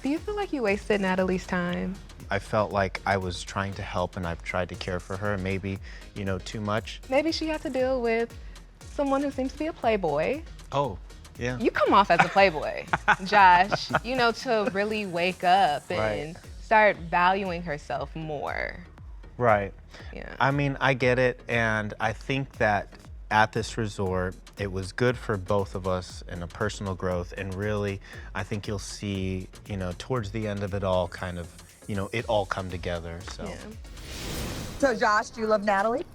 Do you feel like you wasted Natalie's time? I felt like I was trying to help and I've tried to care for her, maybe, too much. Maybe she had to deal with someone who seems to be a playboy. Oh, yeah. You come off as a playboy, Josh, to really wake up and start valuing herself more. Right. Yeah. I mean, I get it, and I think that at this resort, it was good for both of us in a personal growth, and really, I think you'll see, towards the end of it all, kind of, it all come together, so. Yeah. So, Josh, do you love Natalie?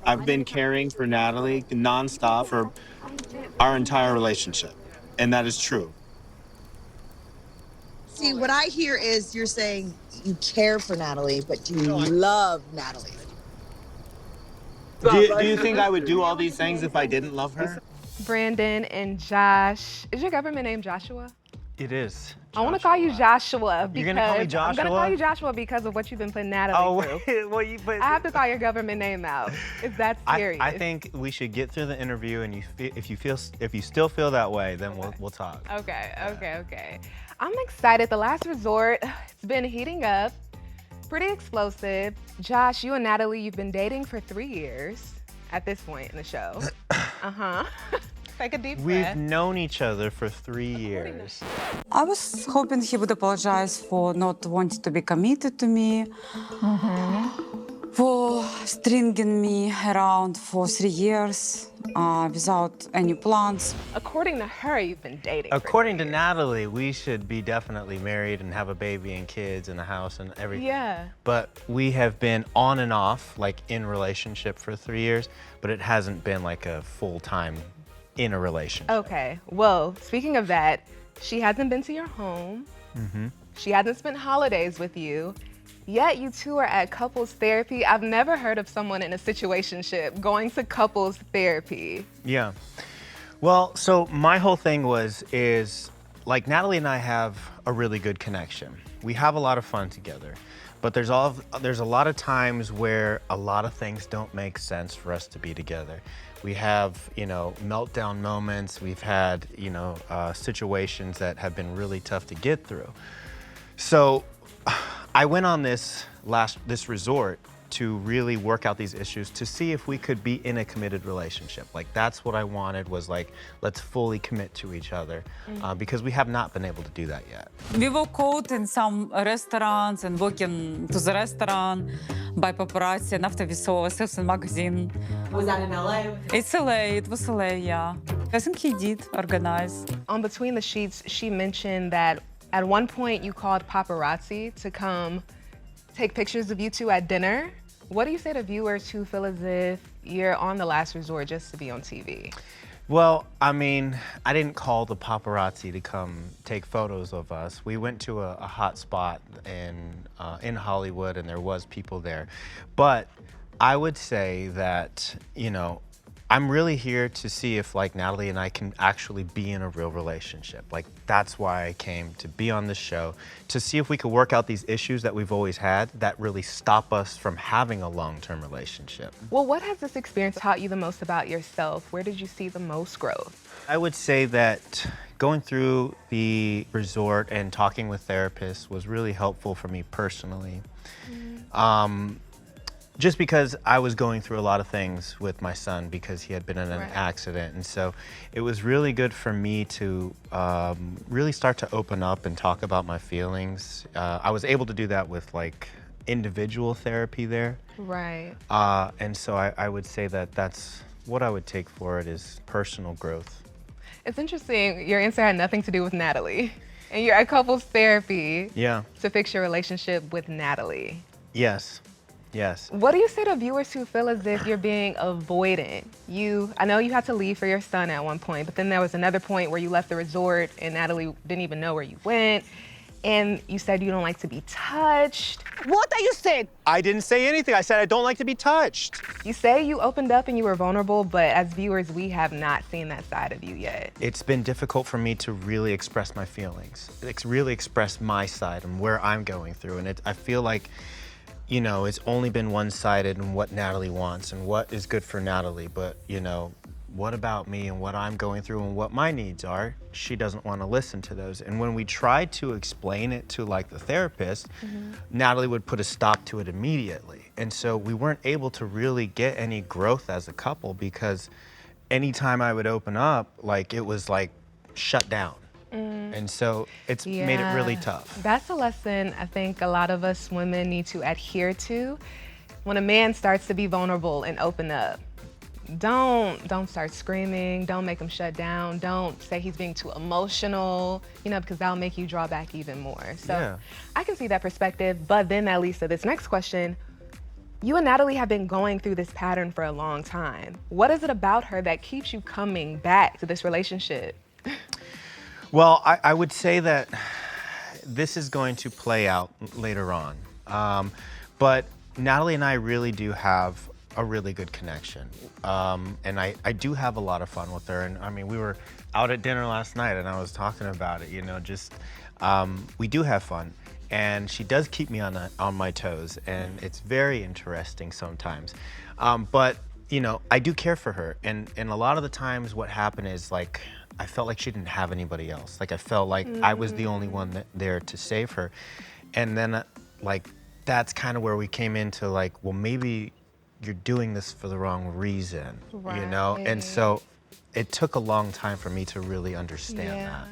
I've been caring for Natalie nonstop for our entire relationship, and that is true. See, what I hear is you're saying you care for Natalie, but do you love Natalie? Do you think I would do all these things if I didn't love her? Brandon and Josh. Is your government name Joshua? It is. I want to call you Joshua because You're gonna call me I'm gonna Joshua? call you Joshua because of what you've been putting Natalie through. well, I have to call your government name out. Is that serious? I think we should get through the interview, and if you still feel that way, then we'll talk. Okay. I'm excited. The last resort, it's been heating up, pretty explosive. Josh, you and Natalie, you've been dating for 3 years at this point in the show. Take a deep We've breath. known each other for 3 years. I was hoping he would apologize for not wanting to be committed to me, for stringing me around for 3 years without any plans. According to her, you've been dating. According to for 3 years. Natalie, we should be definitely married and have a baby and kids and a house and everything. Yeah. But we have been on and off, like in relationship for 3 years, but it hasn't been like a full-time in a relationship. Okay. Well, speaking of that, she hasn't been to your home. She hasn't spent holidays with you. Yet you two are at couples therapy. I've never heard of someone in a situationship going to couples therapy. Yeah. Well, so my whole thing is like Natalie and I have a really good connection. We have a lot of fun together, but there's a lot of times where a lot of things don't make sense for us to be together. We have, meltdown moments. We've had, situations that have been really tough to get through. So I went on this resort to really work out these issues to see if we could be in a committed relationship. Like that's what I wanted, was like, let's fully commit to each other because we have not been able to do that yet. We walk out in some restaurants and walking to the restaurant by paparazzi, and after we saw ourselves in magazine. Was that in LA? It's LA, it was LA, yeah. I think he did organize. On Between the Sheets, she mentioned that at one point you called paparazzi to come take pictures of you two at dinner. What do you say to viewers who feel as if you're on the last resort just to be on TV? Well, I mean, I didn't call the paparazzi to come take photos of us. We went to a hot spot in Hollywood, and there was people there. But I would say that, I'm really here to see if like Natalie and I can actually be in a real relationship. Like that's why I came to be on this show, to see if we could work out these issues that we've always had that really stop us from having a long-term relationship. Well, what has this experience taught you the most about yourself? Where did you see the most growth? I would say that going through the resort and talking with therapists was really helpful for me personally. Just because I was going through a lot of things with my son because he had been in an accident. And so it was really good for me to really start to open up and talk about my feelings. I was able to do that with like individual therapy there. Right. And so I would say that that's what I would take for it, is personal growth. It's interesting, your answer had nothing to do with Natalie. And you're at couples therapy to fix your relationship with Natalie. Yes. What do you say to viewers who feel as if you're being avoidant? I know you had to leave for your son at one point, but then there was another point where you left the resort and Natalie didn't even know where you went. And you said you don't like to be touched. What are you saying? I didn't say anything. I said I don't like to be touched. You say you opened up and you were vulnerable, but as viewers, we have not seen that side of you yet. It's been difficult for me to really express my feelings, really express my side and where I'm going through. And I feel like, it's only been one-sided in what Natalie wants and what is good for Natalie. But, what about me and what I'm going through and what my needs are, she doesn't want to listen to those. And when we tried to explain it to like the therapist, Natalie would put a stop to it immediately. And so we weren't able to really get any growth as a couple because anytime I would open up, like it was like shut down. And so it's made it really tough. That's a lesson I think a lot of us women need to adhere to. When a man starts to be vulnerable and open up, don't start screaming, don't make him shut down, don't say he's being too emotional, you know, because that'll make you draw back even more. So I can see that perspective, but then that leads to this next question. You and Natalie have been going through this pattern for a long time. What is it about her that keeps you coming back to this relationship? Well, I would say that this is going to play out later on. But Natalie and I really do have a really good connection. And I do have a lot of fun with her. And I mean, we were out at dinner last night and I was talking about it, you know, just, we do have fun. And she does keep me on my toes, and it's very interesting sometimes. But, you know, I do care for her. And a lot of the times what happened is like, I felt like she didn't have anybody else. Like I felt like I was the only one there to save her. And then like, that's kind of where we came into like, well, maybe you're doing this for the wrong reason, you know? And so it took a long time for me to really understand that.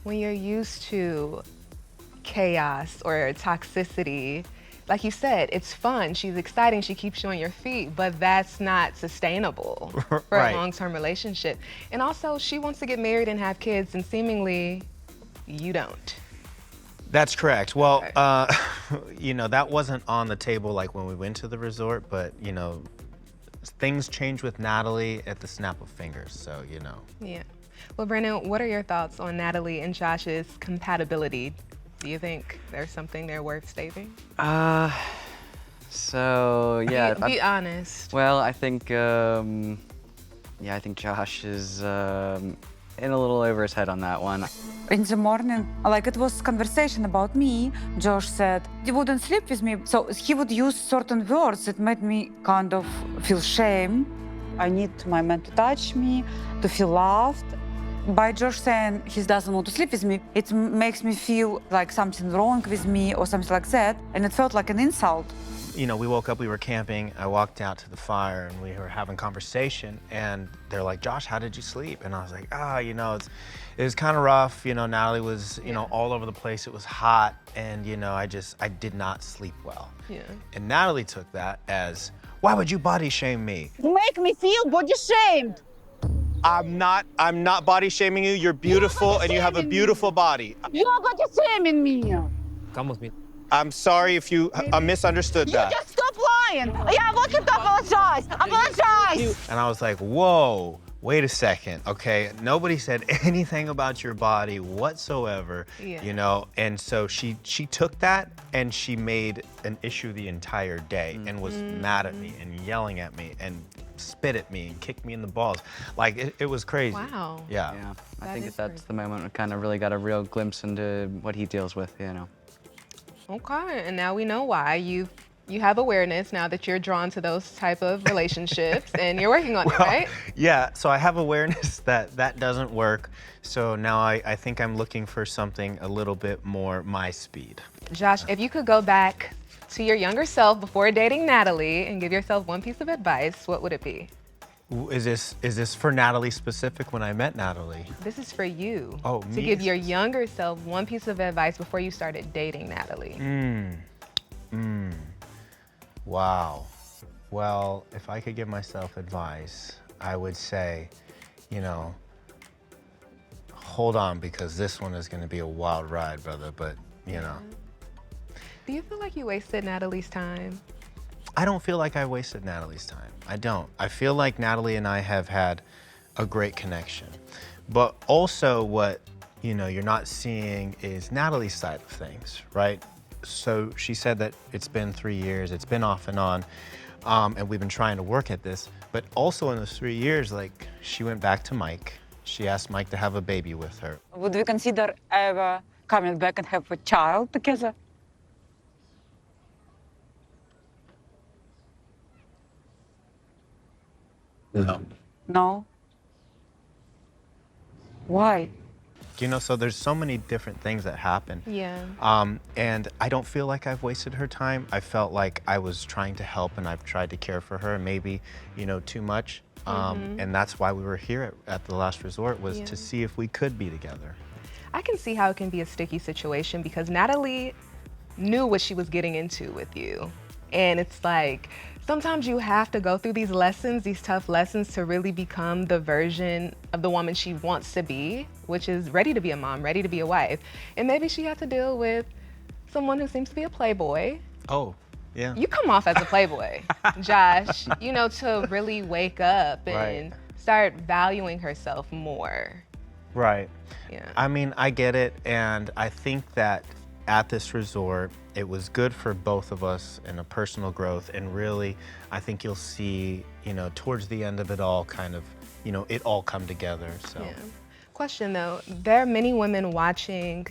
When you're used to chaos or toxicity, like you said, it's fun, she's exciting, she keeps you on your feet, but that's not sustainable for a long-term relationship. And also, she wants to get married and have kids, and seemingly you don't. That's correct. Well, you know, that wasn't on the table like when we went to the resort, but you know, things change with Natalie at the snap of fingers, so you know. Yeah. Well, Brandon, what are your thoughts on Natalie and Josh's compatibility? Do you think there's something there worth saving? So yeah. Be honest. Well, I think yeah, I think Josh is in a little over his head on that one. In the morning, like it was conversation about me, Josh said he wouldn't sleep with me. So he would use certain words that made me kind of feel shame. I need my man to touch me, to feel loved. By Josh saying he doesn't want to sleep with me, it makes me feel like something wrong with me or something like that. And it felt like an insult. You know, we woke up, we were camping, I walked out to the fire and we were having conversation and they're like, Josh, how did you sleep? And I was like, you know, it was kind of rough. You know, Natalie was, you know, all over the place. It was hot and, you know, I did not sleep well. Yeah. And Natalie took that as, why would you body shame me? You make me feel body shamed. I'm not body shaming you. You're beautiful and you have a beautiful body. You're body shaming me. Come with me. I'm sorry if you misunderstood You that. just stop lying. Yeah, I want you to apologize. Apologize. And I was like, whoa, wait a second. Okay, nobody said anything about your body whatsoever, you know? And so she took that and she made an issue the entire day and was mad at me and yelling at me and spit at me and kicked me in the balls. Like, it was crazy. Wow. Yeah. Yeah, I That think is that's the moment we kind of really got a real glimpse into what he deals with, you know. Okay, and now we know why. You have awareness now that you're drawn to those type of relationships and you're working on it, right? Yeah, so I have awareness that that doesn't work. So now I think I'm looking for something a little bit more my speed. Josh, if you could go back to your younger self before dating Natalie and give yourself one piece of advice, what would it be? Is this for Natalie specific when I met Natalie? This is for you. Oh, to me? give your younger self one piece of advice before you started dating Natalie. Wow. Well, if I could give myself advice, I would say, you know, hold on because this one is going to be a wild ride, brother, but, you know. Do you feel like you wasted Natalie's time? I don't feel like I wasted Natalie's time. I don't. I feel like Natalie and I have had a great connection. But also what, you know, you're not seeing is Natalie's side of things, right? So she said that it's been 3 years, it's been off and on, and we've been trying to work at this. But also in those 3 years, like, she went back to Mike. She asked Mike to have a baby with her. Would we consider ever coming back and have a child together? No. No? Why? You know, so there's so many different things that happen. Yeah. And I don't feel like I've wasted her time. I felt like I was trying to help and I've tried to care for her, maybe, you know, too much. And that's why we were here at the last resort, was to see if we could be together. I can see how it can be a sticky situation because Natalie knew what she was getting into with you. And it's like, sometimes you have to go through these lessons, these tough lessons, to really become the version of the woman she wants to be, which is ready to be a mom, ready to be a wife. And maybe she had to deal with someone who seems to be a playboy. Oh, yeah. You come off as a playboy, Josh, you know, to really wake up and start valuing herself more. Right. Yeah. I mean, I get it. And I think that at this resort, it was good for both of us in a personal growth. And really, I think you'll see, you know, towards the end of it all, kind of, you know, it all come together. So. Yeah. Question though, there are many women watching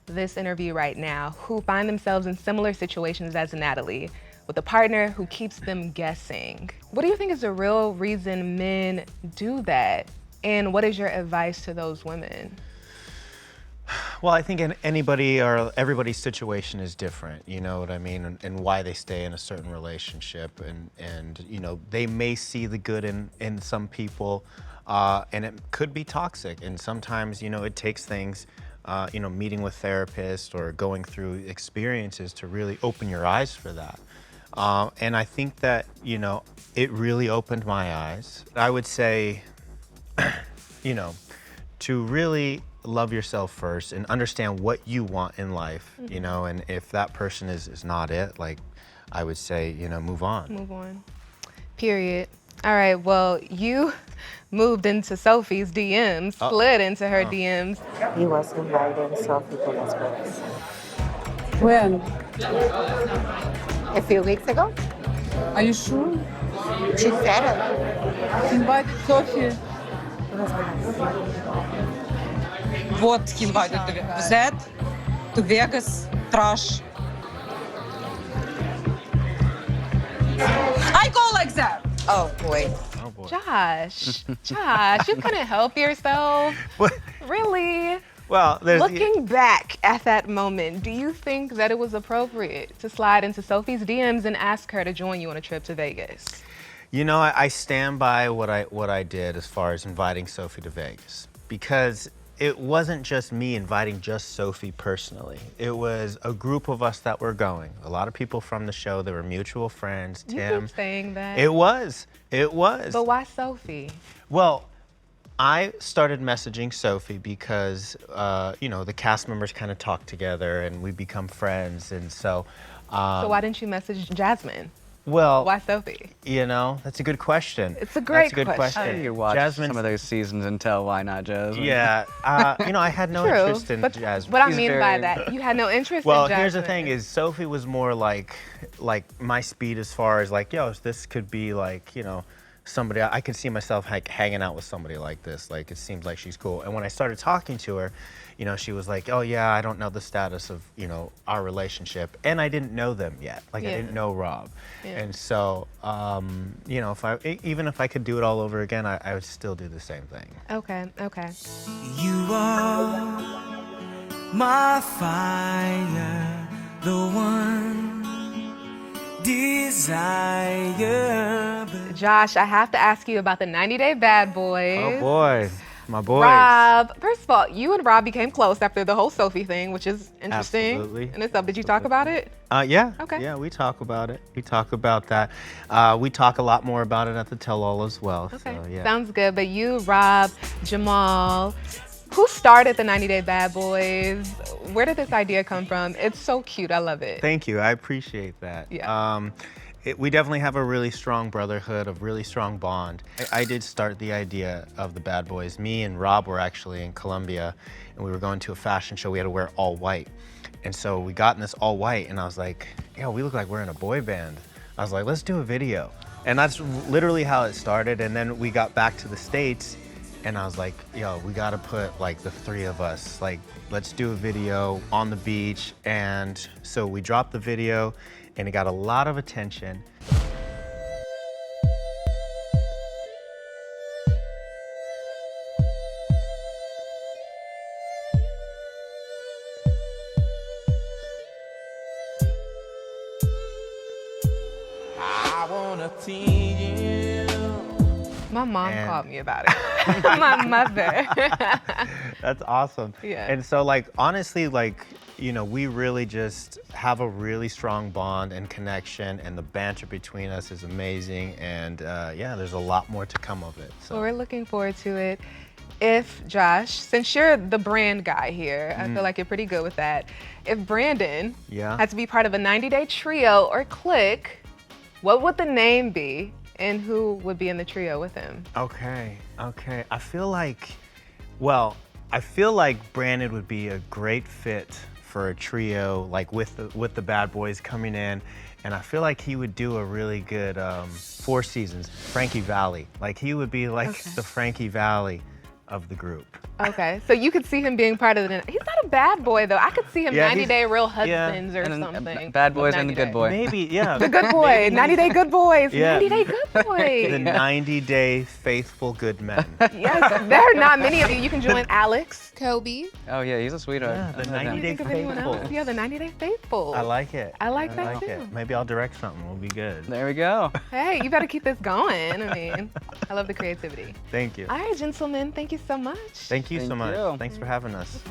this interview right now who find themselves in similar situations as Natalie, with a partner who keeps them guessing. What do you think is the real reason men do that? And what is your advice to those women? Well, I think anybody or everybody's situation is different, you know what I mean, and why they stay in a certain relationship, and you know, they may see the good in some people, and it could be toxic, and sometimes, you know, it takes things, you know, meeting with therapists or going through experiences to really open your eyes for that. And I think that, you know, it really opened my eyes. I would say, you know, to really love yourself first and understand what you want in life, you know, and if that person is not it, like, I would say, you know, move on. Move on. Period. All right, well, you moved into Sophie's DMs, slid into her DMs. He was inviting Sophie to Las Vegas. When? A few weeks ago, Are you sure? she said it. Invited Sophie. What he invited to that, to Vegas, trash. I go like that. Oh, boy. Oh boy. Josh, you couldn't help yourself. What? Really? Well, there's Looking back at that moment, do you think that it was appropriate to slide into Sophie's DMs and ask her to join you on a trip to Vegas? You know, I stand by what I did as far as inviting Sophie to Vegas, because it wasn't just me inviting just Sophie personally. It was a group of us that were going. A lot of people from the show. They were mutual friends. You Tim. keep saying that. It was. But why Sophie? Well, I started messaging Sophie because, you know, the cast members kind of talk together and we become friends, and so. So why didn't you message Jasmine? Well, Why Sophie? you know, that's a good question. It's a great That's a good question. question. You watch Jasmine's- some of those seasons and tell why not Jasmine. Yeah, you know, I had no True, interest in but Jasmine. what I She's mean by very- that, you had no interest Well, in Jasmine. here's the thing: is Sophie was more like my speed as far as like, yo, this could be like, you know, somebody I could see myself hanging out with somebody like this. Like, it seems like she's cool. And when I started talking to her, you know, she was like, oh yeah, I don't know the status of, you know, our relationship, and I didn't know them yet. Like, I Yeah. didn't know Rob, Yeah. and so, you know, even if I could do it all over again, I would still do the same thing. Okay. You are my fire, the one desire. Josh, I have to ask you about the 90-Day Bad Boys. Oh boy, my boys. Rob, first of all, you and Rob became close after the whole Sophie thing, which is interesting. Absolutely. And it's up. Did you talk about it? Yeah. Okay. Yeah, we talk about it. We talk about that. We talk a lot more about it at the tell-all as well. Okay. So, yeah. Sounds good. But you, Rob, Jamal, who started the 90-Day Bad Boys? Where did this idea come from? It's so cute. I love it. Thank you. I appreciate that. Yeah. We definitely have a really strong brotherhood, a really strong bond. I did start the idea of the Bad Boys. Me and Rob were actually in Colombia, and we were going to a fashion show. We had to wear all white. And so we got in this all white, and I was like, yo, we look like we're in a boy band. I was like, let's do a video. And that's literally how it started. And then we got back to the States, and I was like, yo, we gotta put like the three of us, like, let's do a video on the beach. And so we dropped the video, and it got a lot of attention. My mom And- called me about it. My mother. That's awesome. Yeah. And so, like, honestly, like, you know, we really just have a really strong bond and connection, and the banter between us is amazing. And yeah, there's a lot more to come of it. So. Well, we're looking forward to it. If Josh, since you're the brand guy here, I feel like you're pretty good with that. If Brandon Yeah. had to be part of a 90-day trio or clique, what would the name be, and who would be in the trio with him? Okay. I feel like Brandon would be a great fit for a trio, like with the bad boys coming in, and I feel like he would do a really good Four Seasons, Frankie Valli. Like he would be like the Frankie Valli of the group. Okay, so you could see him being part of the. He's not a bad boy though. I could see him Yeah, 90-day Real Husbands or And something. Bad Boys and the 90-day. Good Boy. Maybe, yeah. The good boy, 90-day good boys, Yeah. 90-day good boys. The 90-day faithful good men. Yes, there are not many of you. You can join Alex, Kobe. Oh yeah, he's a sweetheart. Yeah, the I love him. 90-day Think of anyone else? faithful. Yeah, the 90-day faithful. I like it. I like that too. it. Maybe I'll direct something. We'll be good. There we go. Hey, you better keep this going. I mean, I love the creativity. Thank you. All right, gentlemen, thank you so much. Thank you so Thank much. you. Thanks for having us.